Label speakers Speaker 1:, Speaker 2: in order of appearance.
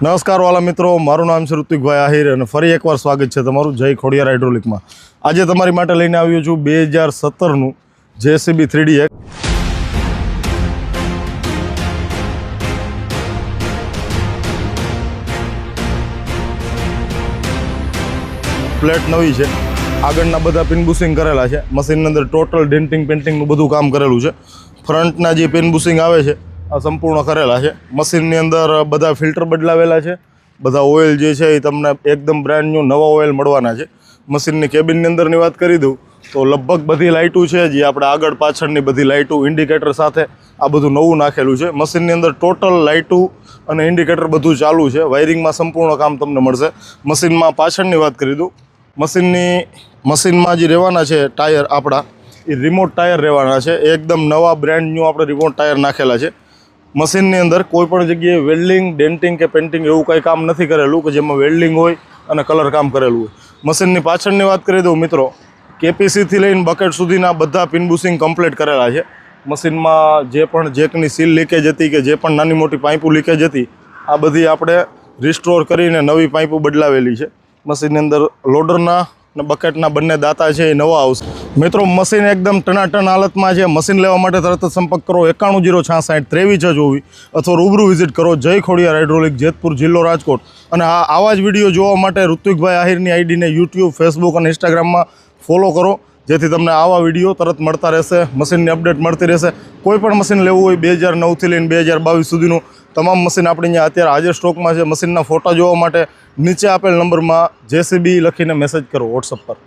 Speaker 1: નમસ્કાર વાલા મિત્રો, મારું નામ છે ઋત્વિકભાઈ આહિર અને ફરી એકવાર સ્વાગત છે તમારું જય ખોડિયાર હાઇડ્રોલિકમાં। આજે તમારી માટે લઈને આવ્યો છું 2017નું JCB 3DX। પ્લેટ નવી છે, આગળના બધા પિન બુશિંગ કરેલા છે, મશીનની અંદર ટોટલ ડેન્ટિંગ પેન્ટિંગનું બધું કામ કરેલું છે। ફ્રન્ટના જે પિન બુશિંગ આવે છે આ સંપૂર્ણ કરેલા છે। મશીનની અંદર બધા ફિલ્ટર બદલાવેલા છે, બધા ઓઇલ જે છે એ તમને એકદમ બ્રાન્ડ ન્યૂ નવા ઓઇલ મળવાના છે। મશીનની કેબિનની અંદરની વાત કરી દઉં તો લગભગ બધી લાઇટો છે, જે આપણે આગળ પાછળની બધી લાઇટો ઇન્ડિકેટર સાથે આ બધું નવું નાખેલું છે। મશીનની અંદર ટોટલ લાઇટો અને ઇન્ડિકેટર બધું ચાલુ છે, વાયરિંગમાં સંપૂર્ણ કામ તમને મળશે। મશીનમાં પાછળની વાત કરી દઉં, મશીનમાં જે રહેવાના છે ટાયર આપણા એ રિમોટ ટાયર રહેવાના છે, એકદમ નવા બ્રાન્ડ ન્યૂ આપણે રિમોટ ટાયર નાખેલા છે। મશીનની અંદર કોઈ પણ જગ્યાએ વેલ્ડિંગ, ડેન્ટિંગ કે પેન્ટિંગ એવું કંઈ કામ નથી કરેલું કે જેમાં વેલ્ડિંગ હોય અને કલર કામ કરેલું હોય। મશીનની પાછળની વાત કરી દઉં મિત્રો, કેપીસીથી લઈને બકેટ સુધીના બધા પિન બુશિંગ કમ્પ્લીટ કરેલા છે। મશીનમાં જે પણ જેકની સીલ લીકેજ હતી કે જે પણ નાની મોટી પાઇપો લીકેજ હતી આ બધી આપણે રિસ્ટોર કરીને નવી પાઇપો બદલાવેલી છે। મશીનની અંદર લોડરના અને બકેટના બંને દાંતા છે એ નવા આવશે। મિત્રો મશીન એકદમ ટનાટન હાલતમાં છે। મશીન લેવા માટે તરત જ સંપર્ક કરો 910660 2324 અથવા રૂબરૂ વિઝિટ કરો જય ખોડિયાર હાઇડ્રોલિક, જેતપુર, જિલ્લો રાજકોટ। અને આવા જ વિડીયો જોવા માટે ઋત્વિકભાઈ આહિરની આઈડીને YouTube, Facebook અને Instagramમાં ફોલો કરો, જેથી તમને આવા વિડીયો તરત મળતા રહેશે, મશીનની અપડેટ મળતી રહેશે। કોઈ પણ મશીન લેવું હોય 2009થી લઈને 2022 સુધીનું તમામ મશીન આપણે અહીંયા અત્યારે હાજર સ્ટોકમાં છે। મશીનના ફોટા જોવા માટે નીચે આપેલ નંબરમાં JCB લખીને મેસેજ કરો WhatsApp પર।